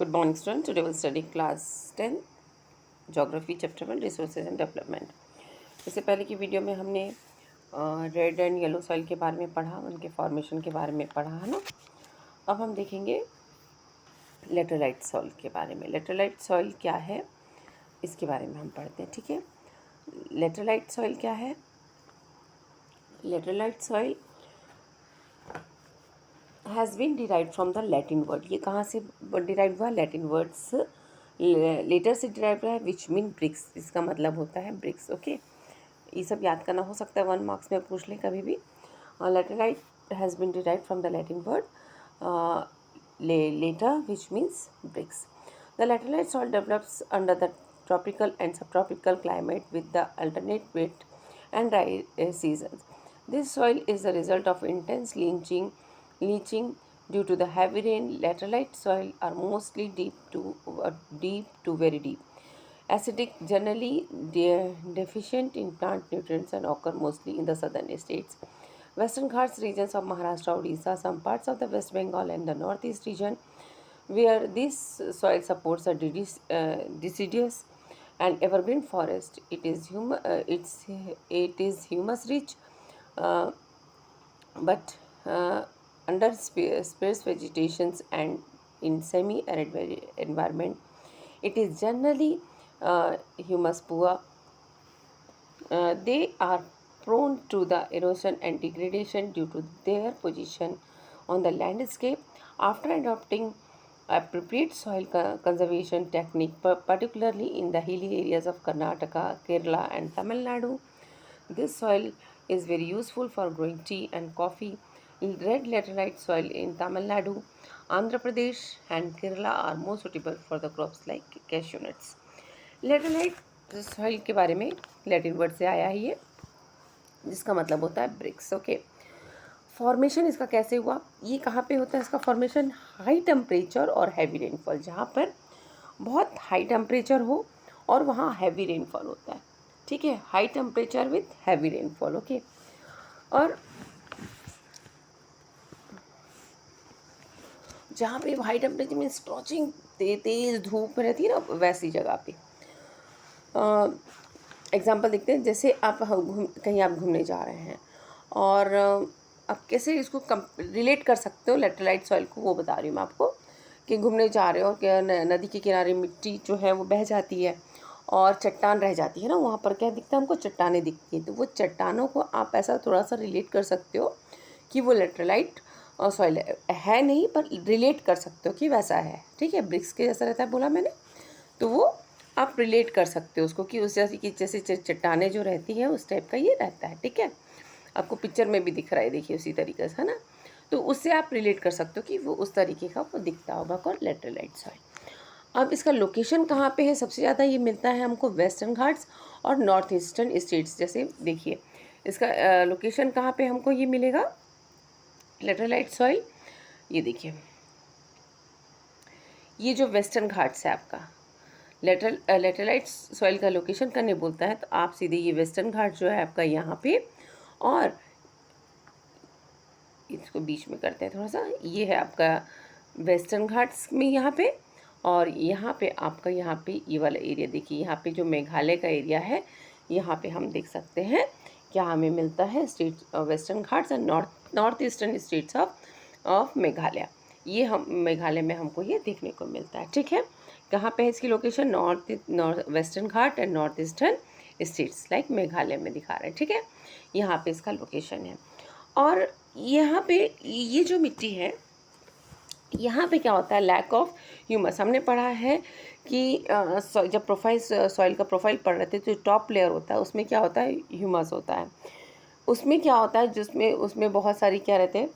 Good morning, students. Today we'll study class 10 Geography Chapter 1 Resources and Development. इससे पहले की video में हमने रेड एंड येलो सॉइल के बारे में पढ़ा, उनके फॉर्मेशन के बारे में पढ़ा है ना. अब हम देखेंगे लेटरलाइट सॉइल के बारे में. लेटरलाइट सॉइल क्या है इसके बारे में हम पढ़ते हैं. ठीक है, लेटरलाइट सॉइल क्या है? Laterite soil has been derive from the Latin word. ये कहाँ से डिराइव हुआ? लैटिन वर्ड्स लेटर से डिराइव रहा है, विच मीन ब्रिक्स. इसका मतलब होता है ब्रिक्स. ओके, ये सब याद करना हो सकता है, 1 मार्क्स में पूछ लें कभी भी. Laterite has been derive from the Latin word later which means bricks. The laterite soil develops under the tropical and subtropical climate with the alternate wet and dry seasons. This soil is the result of intense leaching due to the heavy rain. Laterite soil are mostly deep to very deep, acidic, generally deficient in plant nutrients, and occur mostly in the southern states, Western Ghats regions of Maharashtra, Odisha, some parts of the West Bengal and the Northeast region, where this soil supports a deciduous and evergreen forest. It is humus rich, uh, but under sparse vegetations and in semi-arid environment, it is generally humus poor. They are prone to the erosion and degradation due to their position on the landscape. After adopting appropriate soil conservation technique, particularly in the hilly areas of Karnataka, Kerala and Tamil Nadu, this soil is very useful for growing tea and coffee. Red laterite soil in Tamil Nadu, Andhra Pradesh and Kerala are more suitable for the crops like cashew nuts. Laterite soil के बारे में Latin word से आया ही है, जिसका मतलब होता है ब्रिक्स. ओके, फॉर्मेशन इसका कैसे हुआ? ये कहाँ पे होता है इसका फॉर्मेशन? हाई टेम्परेचर और हैवी रेनफॉल. जहाँ पर बहुत हाई टेम्परेचर हो और वहाँ हैवी रेनफॉल होता है. ठीक है, high temperature with heavy rainfall. Okay, और जहाँ पे हाई टेम्परेचर में स्कॉचिंग तेज़ धूप रहती है ना, वैसी जगह पे. एग्जाम्पल देखते हैं. जैसे आप कहीं आप घूमने जा रहे हैं और आप कैसे इसको रिलेट कर सकते हो लेटरलाइट सॉइल को, वो बता रही हूँ मैं आपको. कि घूमने जा रहे हो, क्या नदी के किनारे मिट्टी जो है वो बह जाती है और चट्टान रह जाती है ना, वहाँ पर क्या दिखता है हमको? चट्टानें दिखती हैं. तो वो चट्टानों को आप ऐसा थोड़ा सा रिलेट कर सकते हो कि वो लेटरलाइट सॉइल है नहीं, पर रिलेट कर सकते हो कि वैसा है. ठीक है, ब्रिक्स के जैसा रहता है बोला मैंने, तो वो आप रिलेट कर सकते हो उसको कि उस जैसे चट्टानें जो रहती हैं उस टाइप का ये रहता है. ठीक है, आपको पिक्चर में भी दिख रहा है, देखिए उसी तरीके से, है ना. तो उससे आप रिलेट कर सकते हो कि वो उस तरीके का वो दिखता होगा कौन? लेटरलाइट सॉइल. अब इसका लोकेशन कहाँ पे है? सबसे ज़्यादा ये मिलता है हमको वेस्टर्न घाट्स और नॉर्थ ईस्टर्न स्टेट्स. जैसे देखिए इसका लोकेशन कहाँ पे हमको ये मिलेगा लेटरलाइट सॉइल. ये देखिए, ये जो वेस्टर्न घाट्स है आपका, लेटरलाइट सॉइल का लोकेशन करने बोलता है, तो आप सीधे ये वेस्टर्न घाट जो है आपका यहाँ पे, और इसको बीच में करते हैं थोड़ा सा. ये है आपका वेस्टर्न घाट्स में यहाँ पे, और यहाँ पे आपका यहाँ पे ये वाला एरिया देखिए, यहाँ पे जो मेघालय का एरिया है, यहाँ पे हम देख सकते हैं क्या हमें मिलता है? State western Ghats and north eastern states of Meghalaya. ये हम मेघालय में हमको ये देखने को मिलता है. ठीक है, कहाँ पे है इसकी location? North western Ghat and north eastern states like Meghalaya में दिखा रहे हैं. ठीक है, यहाँ पे इसका लोकेशन है. और यहाँ पे ये जो मिट्टी है, यहाँ पे क्या होता है? Lack of humus. हमने पढ़ा है कि जब प्रोफाइल सॉइल का प्रोफाइल पढ़ रहे थे, तो टॉप लेयर होता है उसमें क्या होता है? ह्यूमस होता है. उसमें क्या होता है? जिसमें उसमें बहुत सारी क्या रहते हैं?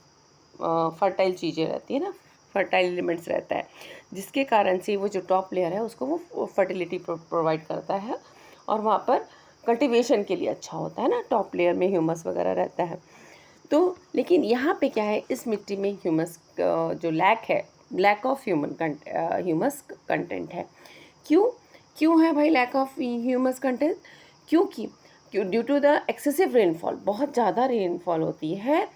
फर्टाइल चीज़ें रहती है ना, फर्टाइल एलिमेंट्स रहता है, जिसके कारण से वो जो टॉप लेयर है उसको वो फर्टिलिटी प्रोवाइड करता है, और वहाँ पर कल्टीवेशन के लिए अच्छा होता है ना. टॉप लेयर में ह्यूमस वगैरह रहता है. तो लेकिन यहाँ पे क्या है? इस मिट्टी में ह्यूमस जो लैक ऑफ ह्यूमस कंटेंट है. क्यों है भाई लैक ऑफ ह्यूमस कंटेंट? क्योंकि due to the excessive rainfall, बहुत ज़्यादा रेनफॉल होती है.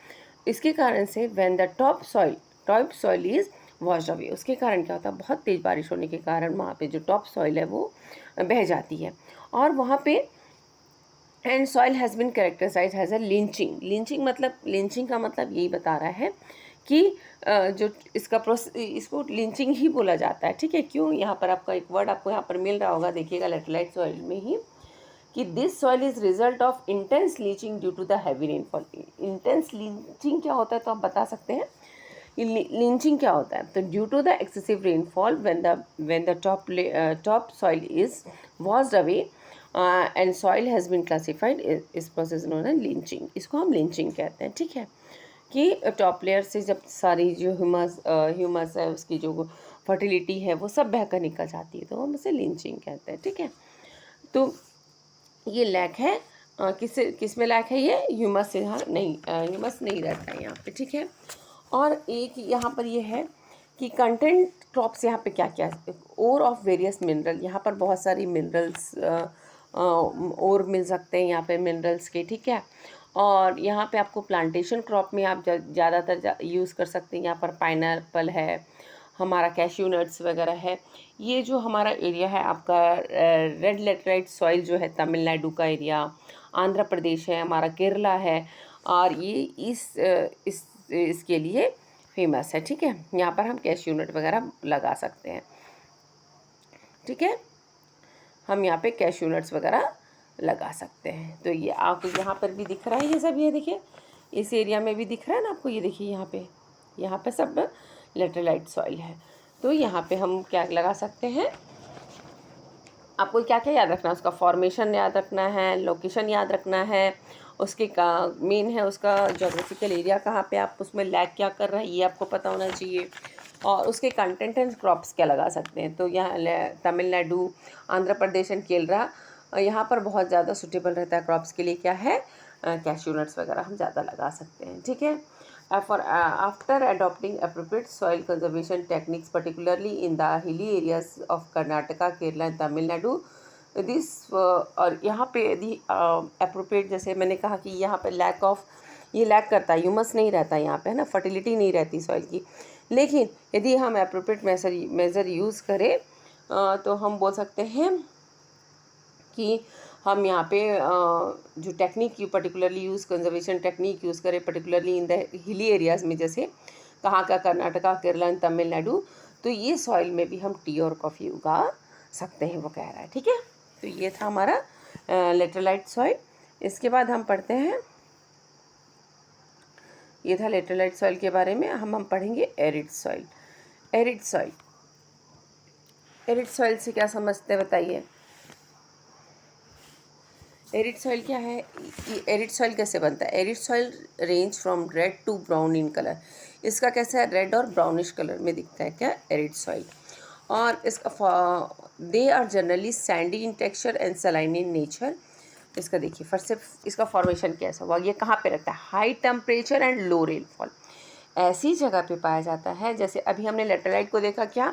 इसके कारण से when the top soil is washed away. उसके कारण क्या होता है, बहुत तेज़ बारिश होने के कारण वहाँ पे जो टॉप सॉइल है वो बह जाती है। और वहाँ पे and soil has been characterize has a leaching. Leaching का मतलब यही बता रहा है कि जो इसको लिंचिंग ही बोला जाता है, ठीक है। क्यों, यहाँ पर आपका एक वर्ड आपको यहाँ पर मिल रहा होगा, देखिएगा लेटरलाइट सॉइल में ही, कि this soil is result of intense leaching due to the heavy rainfall. Intense leaching क्या होता है, तो आप बता सकते हैं लिंचिंग क्या होता है। तो due to the excessive rainfall when the top soil is washed away and soil has been classified, इस प्रोसेस नोन है लिंचिंग। इसको हम लिंचिंग कहते हैं, ठीक है। कि टॉप लेयर से जब सारी जो ह्यूमस है, उसकी जो फर्टिलिटी है वो सब बहकर निकल जाती है, तो हम उसे लिंचिंग कहते हैं, ठीक है। तो ये लैक है, किस में लैक है, ये ह्यूमस से, हाँ नहीं, ह्यूमस नहीं रहता है यहाँ पे, ठीक है। और एक यहाँ पर ये है कि कंटेंट क्रॉप्स यहाँ पे क्या क्या है, ओर ऑफ वेरियस मिनरल। यहाँ पर बहुत सारी मिनरल्स और मिल सकते हैं यहाँ पे मिनरल्स के, ठीक है। और यहाँ पे आपको प्लांटेशन क्रॉप में आप ज़्यादातर यूज़ कर सकते हैं। यहाँ पर पाइनएप्पल है, हमारा कैश्यू नट्स वगैरह है। ये जो हमारा एरिया है आपका रेड लेटराइट सॉइल जो है तमिलनाडु का एरिया, आंध्र प्रदेश है हमारा, केरला है, और ये इसके लिए फेमस है, ठीक है। यहाँ पर हम कैश्यू नट वगैरह लगा सकते हैं, ठीक है। हम यहाँ पे कैश्यू नट्स वगैरह लगा सकते हैं। तो ये आपको यहाँ पर भी दिख रहा है, ये सब, ये देखिए इस एरिया में भी दिख रहा है ना आपको, ये देखिए यहाँ पे सब लेटरलाइट सॉइल है। तो यहाँ पे हम क्या लगा सकते हैं, आपको क्या क्या याद रखना है, उसका फॉर्मेशन याद रखना है, लोकेशन याद रखना है, उसके का मेन है उसका जोग्राफिकल एरिया कहाँ पे आप उसमें लैक क्या कर रहा है ये आपको पता होना चाहिए, और उसके कंटेंट एंड क्रॉप्स क्या लगा सकते हैं। तो यहाँ तमिलनाडु, आंध्र प्रदेश एंड केरला, यहाँ पर बहुत ज़्यादा सूटेबल रहता है क्रॉप्स के लिए, क्या है, कैश्यू नट्स वगैरह हम ज़्यादा लगा सकते हैं, ठीक है। After adopting appropriate soil conservation techniques, particularly in the hilly areas of Karnataka, Kerala and Tamil Nadu, और यहाँ पे यदि अप्रोप्रिएट, जैसे मैंने कहा कि यहाँ पे ये लैक करता है, ह्यूमस नहीं रहता यहाँ पे, है ना, फर्टिलिटी नहीं रहती सॉइल की। लेकिन यदि हम अप्रोप्रिएट मेज़र यूज़ करें तो हम बोल सकते हैं कि हम यहाँ पे जो technique particularly use, conservation technique use करें particularly in the hilly areas में, जैसे कहाँ का, कर्नाटका, केरला एंड तमिलनाडु, तो ये सॉइल में भी हम टी और कॉफ़ी उगा सकते हैं, वो कह रहा है, ठीक है। तो ये था हमारा लेटरलाइट सॉइल। इसके बाद हम पढ़ते हैं, ये था लेटरलाइट सॉइल के बारे में। हम पढ़ेंगे एरिड सॉइल। एरिड सॉइल से क्या समझते हैं बताइए। एरिड सॉइल क्या है, एरिड सॉइल कैसे बनता है। Arid soil range from red to brown in colour. इसका कैसा है, रेड और ब्राउनिश कलर में दिखता है क्या, एरिड सॉइल। और इसका they are generally sandy in texture and saline in nature. इसका देखिए फर्स्ट से इसका फॉर्मेशन कैसा हुआ, ये कहाँ पे रहता है, high temperature and low rainfall. ऐसी जगह पे पाया जाता है, जैसे अभी हमने लेटरलाइट को देखा, क्या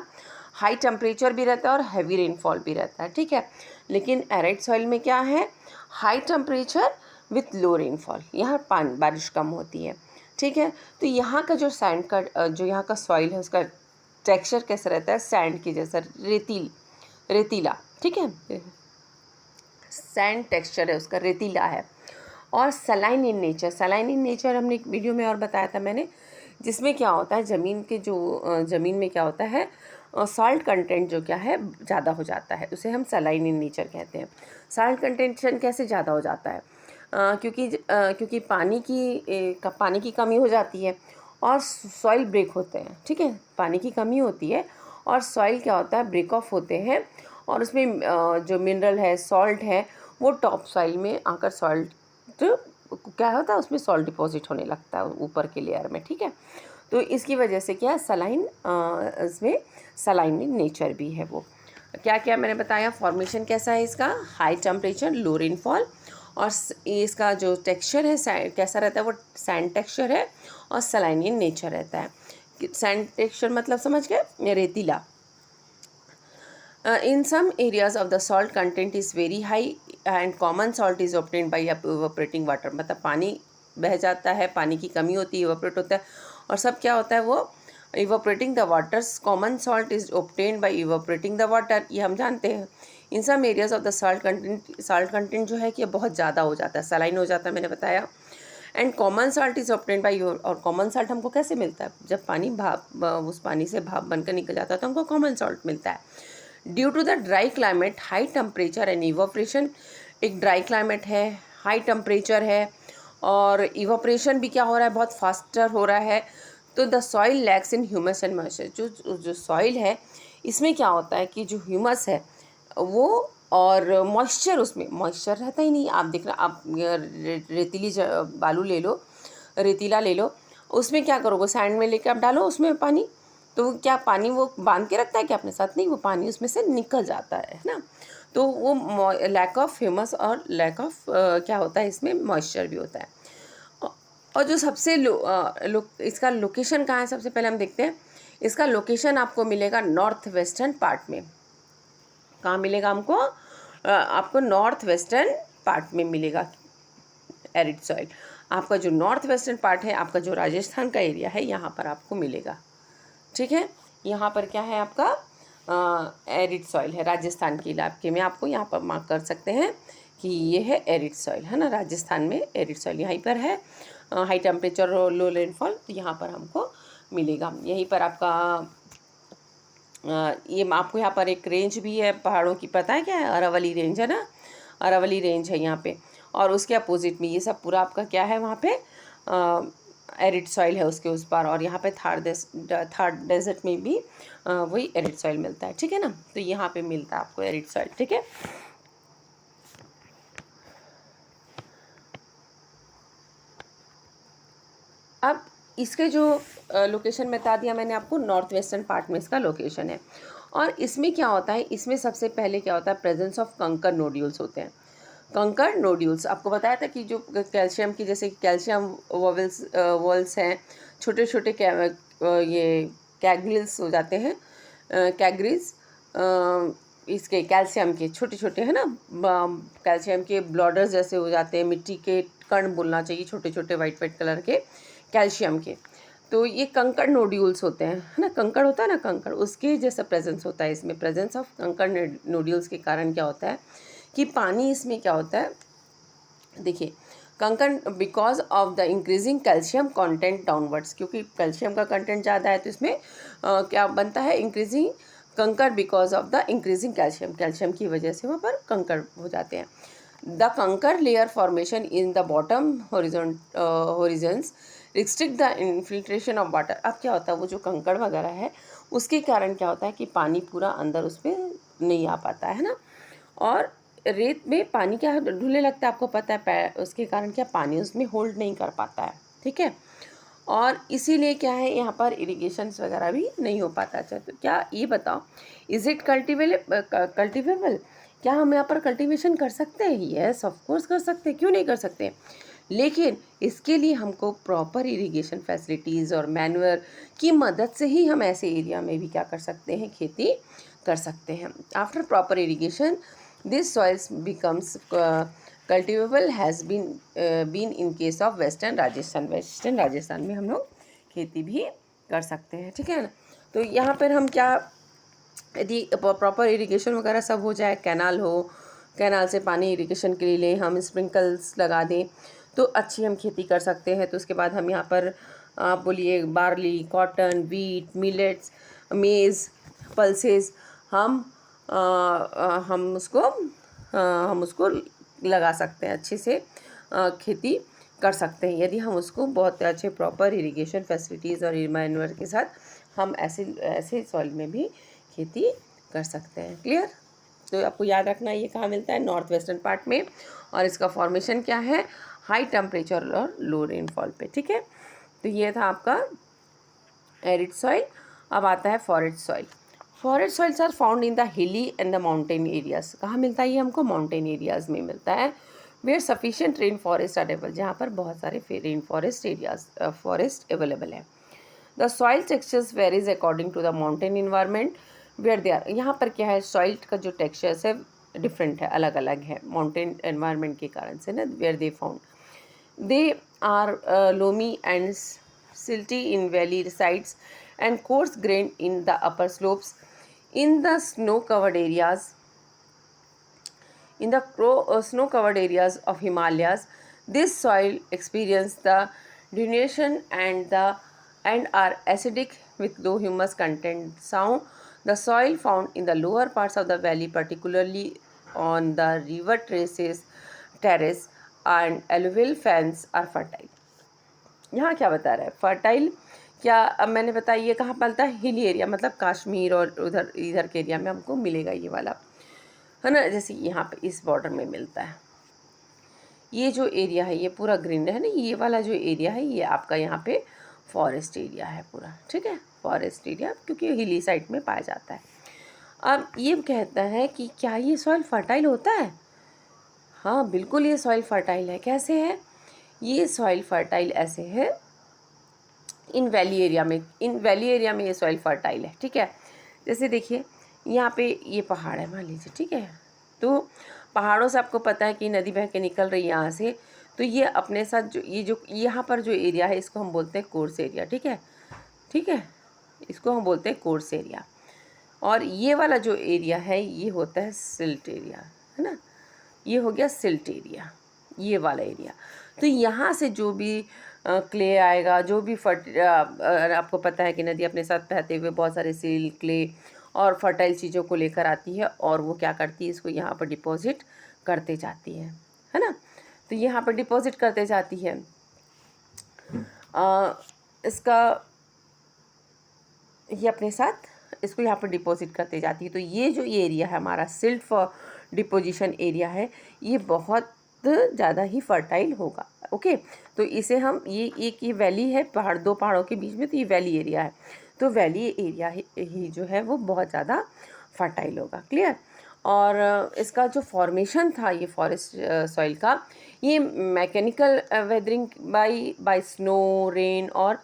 हाई टेम्परेचर भी रहता है और हैवी रेनफॉल भी रहता है, ठीक है। लेकिन एरिड सॉइल में क्या है, high temperature with low rainfall, यहाँ बारिश कम होती है, ठीक है। तो यहाँ का जो सैंड का जो यहाँ का सॉइल है उसका टेक्सचर कैसा रहता है, सैंड की जैसा, रेतीला, ठीक है। सैंड टेक्सचर है उसका, रेतीला है। और सलाइन इन नेचर हमने एक वीडियो में और बताया था मैंने, जिसमें क्या होता है, ज़मीन में क्या होता है, सॉल्ट कंटेंट जो क्या है ज़्यादा हो जाता है, उसे हम सलाइन इन नेचर कहते हैं। सॉल्ट कंटेंशन कैसे ज़्यादा हो जाता है, क्योंकि पानी की कमी हो जाती है और सॉइल ब्रेक होते हैं, ठीक है। पानी की कमी होती है और सॉइल क्या होता है, ब्रेक ऑफ होते हैं, और उसमें जो मिनरल है, सॉल्ट है, वो टॉप सॉइल में आकर सॉल्ट क्या होता है, उसमें सॉल्ट डिपॉजिट होने लगता है ऊपर के लेयर में, ठीक है। तो इसकी वजह से क्या है, इसमें सलाइन नेचर भी है। वो क्या क्या मैंने बताया, फॉर्मेशन कैसा है इसका, हाई टेम्परेचर, लो रेनफॉल, और इसका जो टेक्सचर है कैसा रहता है, वो सैंड टेक्सचर है और सलाइन नेचर रहता है। सैंड टेक्सचर मतलब समझ गए, रेतीला। In some areas of the salt content is very high and common salt is obtained by evaporating water। मतलब पानी बह जाता है, पानी की कमी होती है, evaporate होता है, और सब क्या होता है, वो evaporating the waters, common salt is obtained by evaporating the water, ये हम जानते हैं। In some areas of the salt content जो है कि बहुत ज़्यादा हो जाता है, सलाइन हो जाता है, मैंने बताया। And common salt is obtained by your, और कॉमन साल्ट हमको कैसे मिलता है, जब पानी भाप, उस पानी से भाप बनकर निकल जाता है तो हमको कॉमन साल्ट मिलता है। Due to the dry climate, high temperature and evaporation, एक ड्राई क्लाइमेट है, हाई टेम्परेचर है, और इवोपरेशन भी क्या हो रहा है, बहुत फास्टर हो रहा है। तो the soil lakhs in humus and moisture, जो सॉइल है इसमें क्या होता है कि जो ह्यूमस है वो, और मॉइस्चर, उसमें मॉइस्चर रहता ही नहीं। आप देख रहे, आप रेतीली बालू ले लो, रेतीला ले लो, उसमें क्या करोगे, सैंड में लेके आप डालो उसमें पानी, तो वो क्या पानी वो बांध के रखता है क्या अपने साथ, नहीं, वो पानी उसमें से निकल जाता है ना। तो वो लैक ऑफ ह्यूमस और लैक ऑफ क्या होता है, इसमें मॉइस्चर भी होता है। और जो सबसे इसका लोकेशन कहाँ है, सबसे पहले हम देखते हैं। इसका लोकेशन आपको मिलेगा नॉर्थ वेस्टर्न पार्ट में। कहाँ मिलेगा हमको, आपको नॉर्थ वेस्टर्न पार्ट में मिलेगा एरिड सॉइल। आपका जो नॉर्थ वेस्टर्न पार्ट है, आपका जो राजस्थान का एरिया है, यहाँ पर आपको मिलेगा। ठीक है, यहाँ पर क्या है आपका एरिड सॉइल है, राजस्थान के इलाके में आपको यहाँ पर मार्क कर सकते हैं कि ये है एरिड सॉइल, है ना, राजस्थान में एरिड सॉइल यहीं पर है। हाई टेम्परेचर और लो रेनफॉल, तो यहाँ पर हमको मिलेगा। यहीं पर आपका ये आपको यहाँ पर एक रेंज भी है पहाड़ों की, पता है क्या है, अरावली रेंज है ना, अरावली रेंज है यहाँ पे। और उसके अपोजिट में ये सब पूरा आपका क्या है, वहाँ पे एरिड सॉइल है उसके उस पार। और यहाँ पे थार डेजर्ट में भी वही एरिड सॉइल मिलता है, ठीक है ना। तो यहाँ पे मिलता है आपको एरिड सॉइल, ठीक है। अब इसके जो लोकेशन बता दिया मैंने आपको, नॉर्थ वेस्टर्न पार्ट में इसका लोकेशन है। और इसमें क्या होता है, इसमें सबसे पहले क्या होता है, प्रेजेंस ऑफ कंकर नोड्यूल्स होते हैं। कंकर नोड्यूल्स आपको बताया था कि जो कैल्शियम की, जैसे कैल्शियम वॉल्स हैं, छोटे छोटे ये कैग्रिल्स हो जाते हैं, कैग्रिल्स इसके कैल्शियम के छोटे छोटे, है ना, कैल्शियम के ब्लॉडर्स जैसे हो जाते हैं, मिट्टी के कण बोलना चाहिए, छोटे छोटे वाइट वाइट कलर के कैल्शियम के। तो ये कंकड़ नोड्यूल्स होते हैं, है ना, कंकड़ होता है ना, कंकड़, उसके जैसा प्रेजेंस होता है इसमें। प्रेजेंस ऑफ कंकड़ नोड्यूल्स के कारण क्या होता है कि पानी इसमें क्या होता है, देखिए, कंकड़ because of the increasing calcium content downwards, क्योंकि कैल्शियम का कंटेंट ज़्यादा है तो इसमें क्या बनता है, इंक्रीजिंग कंकड़ because of the increasing calcium, calcium की वजह से वहाँ पर कंकड़ हो जाते हैं। द कंकर layer formation in the bottom Horizons restrict the infiltration of water. अब क्या होता है, वो जो कंकड़ वगैरह है उसके कारण क्या होता है कि पानी पूरा अंदर उसमें नहीं आ पाता है ना। और रेत में पानी क्या ढूंढने लगता है, आपको पता है, उसके कारण क्या पानी उसमें होल्ड नहीं कर पाता है, ठीक है। और इसीलिए क्या है, यहाँ पर इरिगेशंस वगैरह भी नहीं हो पाता। अच्छा, तो क्या ये बताओ, इज़ इट कल्टिवेबल, क्या हम यहाँ पर कल्टीवेशन कर सकते हैं? यस, ऑफ कोर्स कर सकते हैं, क्यों नहीं कर सकते। लेकिन इसके लिए हमको प्रॉपर इरिगेशन फैसिलिटीज़ और मैन्युअर की मदद से ही हम ऐसे एरिया में भी क्या कर सकते हैं, खेती कर सकते हैं। After proper irrigation this soils becomes cultivable has been in case of western Rajasthan में हम लोग खेती भी कर सकते हैं, ठीक है ना। तो यहाँ पर हम क्या, यदि प्रॉपर इरिगेशन वगैरह सब हो जाए, कैनाल हो, कैनाल से पानी इरिगेशन के लिए लें, हम स्प्रिंकल्स लगा दें तो अच्छी हम खेती कर सकते हैं। तो उसके बाद हम यहाँ पर आप बोलिए बार्ली, कॉटन, वीट, मिलेट्स, मेज़, पल्सेस, हम उसको लगा सकते हैं, अच्छे से खेती कर सकते हैं यदि हम उसको बहुत अच्छे प्रॉपर इरिगेशन फैसिलिटीज़ और मैन्युअर के साथ हम ऐसे सॉइल में भी खेती कर सकते हैं। क्लियर। तो आपको याद रखना ये कहाँ मिलता है, नॉर्थ वेस्टर्न पार्ट में, और इसका फॉर्मेशन क्या है, हाई टेम्परेचर और लो रेनफॉल पे, ठीक है। तो ये था आपका एरिड सॉइल। अब आता है forest soil. Forest soils are found in the hilly and the mountain areas. कहाँ मिलता है ये हमको, माउंटेन एरियाज में मिलता है। Where sufficient rain forest available, जहाँ पर बहुत सारे रेन फॉरेस्ट अवेलेबल है। The soil textures varies according to the mountain environment where they are. यहाँ पर क्या है, सॉइल का जो टेक्सचर्स है डिफरेंट है, अलग अलग है माउंटेन एनवायरनमेंट के कारण से ना। Where they found they are loamy and silty in valley sides and coarse grained in the upper slopes. In the snow-covered areas, snow-covered areas of Himalayas, this soil experience the denudation and are acidic with low humus content. The soil found in the lower parts of the valley, particularly on the river terrace and alluvial fans, are fertile. यहाँ क्या बता रहा है fertile? क्या अब मैंने बताया ये कहाँ पलता है? हिली एरिया, मतलब कश्मीर और उधर इधर के एरिया में हमको मिलेगा ये वाला, है ना। जैसे यहाँ पे इस बॉर्डर में मिलता है। ये जो एरिया है ये पूरा ग्रीन है ना, ये वाला जो एरिया है ये आपका यहाँ पे फॉरेस्ट एरिया है पूरा, ठीक है, फॉरेस्ट एरिया, क्योंकि हिली साइड में पाया जाता है। अब ये कहता है कि क्या ये सॉइल फर्टाइल होता है? हाँ बिल्कुल, ये सॉइल फर्टाइल है। कैसे है ये सॉइल फर्टाइल? ऐसे है, इन वैली एरिया में ये सॉइल फर्टाइल है, ठीक है। जैसे देखिए यहाँ पे ये पहाड़ है मान लीजिए, ठीक है, तो पहाड़ों से आपको पता है कि नदी बह के निकल रही है यहाँ से, तो ये अपने साथ जो यहाँ पर जो एरिया है इसको हम बोलते हैं कोर्स एरिया, ठीक है, ठीक है, इसको हम बोलते हैं कोर्स एरिया। और ये वाला जो एरिया है ये होता है सिल्ट एरिया, है ना, ये हो गया सिल्ट एरिया, ये वाला एरिया। तो यहाँ से जो भी क्ले आएगा, जो भी आपको पता है कि नदी अपने साथ बहते हुए बहुत सारे सील, क्ले और फर्टाइल चीज़ों को लेकर आती है और वो क्या करती है, इसको यहाँ पर डिपॉजिट करते जाती है ना। तो यहाँ पर डिपॉजिट करते जाती है, इसका ये अपने साथ इसको यहाँ पर डिपॉजिट करते जाती है। तो ये जो एरिया है हमारा सिल्ट फॉर डिपोजिशन एरिया है, ये बहुत ज़्यादा ही फर्टाइल होगा। ओके, तो इसे हम ये वैली है दो पहाड़ों के बीच में, तो ये वैली एरिया है, तो वैली एरिया ही जो है वो बहुत ज़्यादा फर्टाइल होगा। क्लियर? और इसका जो फॉर्मेशन था ये फॉरेस्ट सॉइल का, ये mechanical weathering by snow, rain और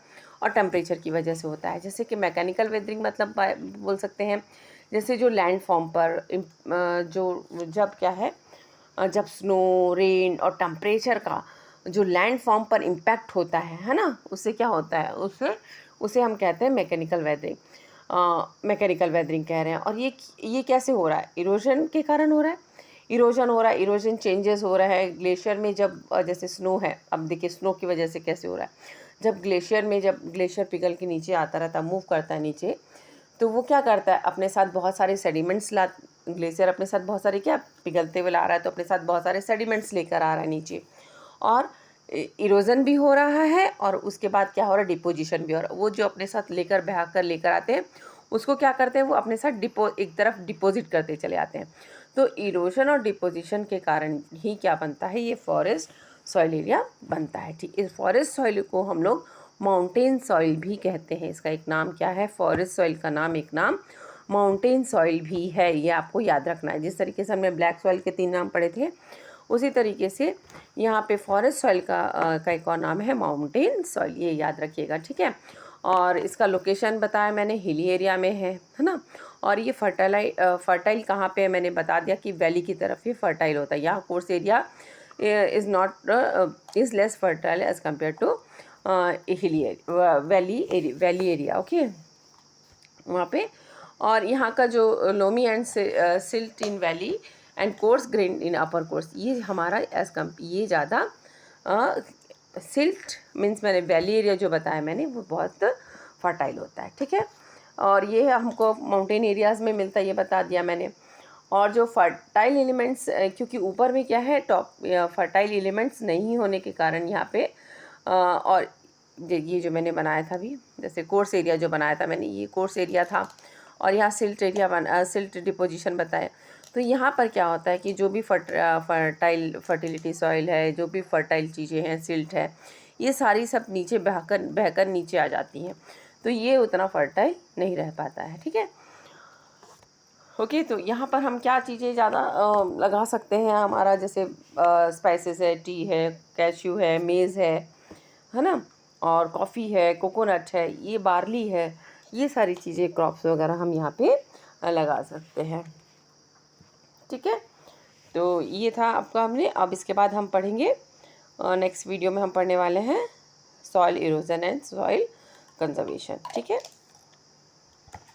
टेम्परेचर की वजह से होता है। जैसे कि मैकेनिकल वेदरिंग मतलब बोल सकते हैं जैसे जो लैंड फॉर्म पर जब क्या है, जब स्नो, रेन और टेम्परेचर का जो लैंड फॉर्म पर इम्पैक्ट होता है ना, उससे क्या होता है, उसे हम कहते हैं मैकेनिकल वेदरिंग। मैकेनिकल वेदरिंग कह रहे हैं। और ये कैसे हो रहा है? इरोजन के कारण हो रहा है, इरोजन चेंजेस हो रहा है ग्लेशियर में। जब जैसे स्नो है, अब देखिए स्नो की वजह से कैसे हो रहा है, जब ग्लेशियर पिघल के नीचे आता रहता है, मूव करता है नीचे, तो वो क्या करता है, अपने साथ बहुत सारे सेडिमेंट्स ग्लेशियर अपने साथ बहुत सारे क्या पिघलते हुए ला रहा है, तो अपने साथ बहुत सारे सेडिमेंट्स लेकर आ रहा है नीचे, और इरोजन भी हो रहा है, और उसके बाद क्या हो रहा है, डिपोजिशन भी हो रहा है। वो जो अपने साथ लेकर आते हैं उसको क्या करते हैं, वो अपने साथ एक तरफ डिपॉजिट करते चले आते हैं। तो इरोजन और डिपोजिशन के कारण ही क्या बनता है, ये फॉरेस्ट सॉइल एरिया बनता है। ठीक, इस फॉरेस्ट सॉइल को हम लोग माउंटेन सॉइल भी कहते हैं। इसका एक नाम क्या है, फॉरेस्ट सॉइल का नाम, एक नाम माउंटेन सॉइल भी है। ये आपको याद रखना है। जिस तरीके से हमने ब्लैक सॉइल के 3 नाम पढ़े थे, उसी तरीके से यहाँ पे फॉरेस्ट सॉइल का एक और नाम है माउंटेन सॉइल, ये याद रखिएगा, ठीक है। और इसका लोकेशन बताया मैंने, हिली एरिया में है ना। और ये फर्टाइल कहाँ पे है, मैंने बता दिया कि वैली की तरफ ये फर्टाइल होता है। यहाँ coarse area is less fertile as compare to hilly valley area, okay, वहाँ पे। और यहाँ का जो loamy and silt in valley and coarse grain in upper course, ये हमारा ये ज़्यादा सिल्ट मीन्स मैंने वैली एरिया जो बताया मैंने, वो बहुत फर्टाइल होता है, ठीक है। और ये हमको माउंटेन एरियाज़ में मिलता है, ये बता दिया मैंने। और जो फर्टाइल एलिमेंट्स, क्योंकि ऊपर में क्या है, फर्टाइल एलिमेंट्स नहीं होने के कारण यहाँ पे और ये जो मैंने बनाया था अभी, जैसे कोर्स एरिया जो बनाया था मैंने, ये कोर्स एरिया था, और यहाँ सिल्ट डिपोजिशन बताया। तो यहाँ पर क्या होता है कि जो भी फर्टिलिटी सॉइल है, जो भी फर्टाइल चीज़ें हैं, सिल्ट है, ये सारी सब नीचे बहकर नीचे आ जाती हैं, तो ये उतना फर्टाइल नहीं रह पाता है, ठीक है। ओके, तो यहाँ पर हम क्या चीज़ें ज़्यादा लगा सकते हैं, हमारा जैसे स्पाइसेस है, टी है, कैश्यू है, मेज़ है ना, और कॉफ़ी है, कोकोनट है, ये बार्ली है, ये सारी चीज़ें क्रॉप्स वगैरह हम यहाँ पे लगा सकते हैं, ठीक है। तो ये था आपका हमने। अब इसके बाद हम पढ़ेंगे, नेक्स्ट वीडियो में हम पढ़ने वाले हैं soil erosion and soil conservation, ठीक है।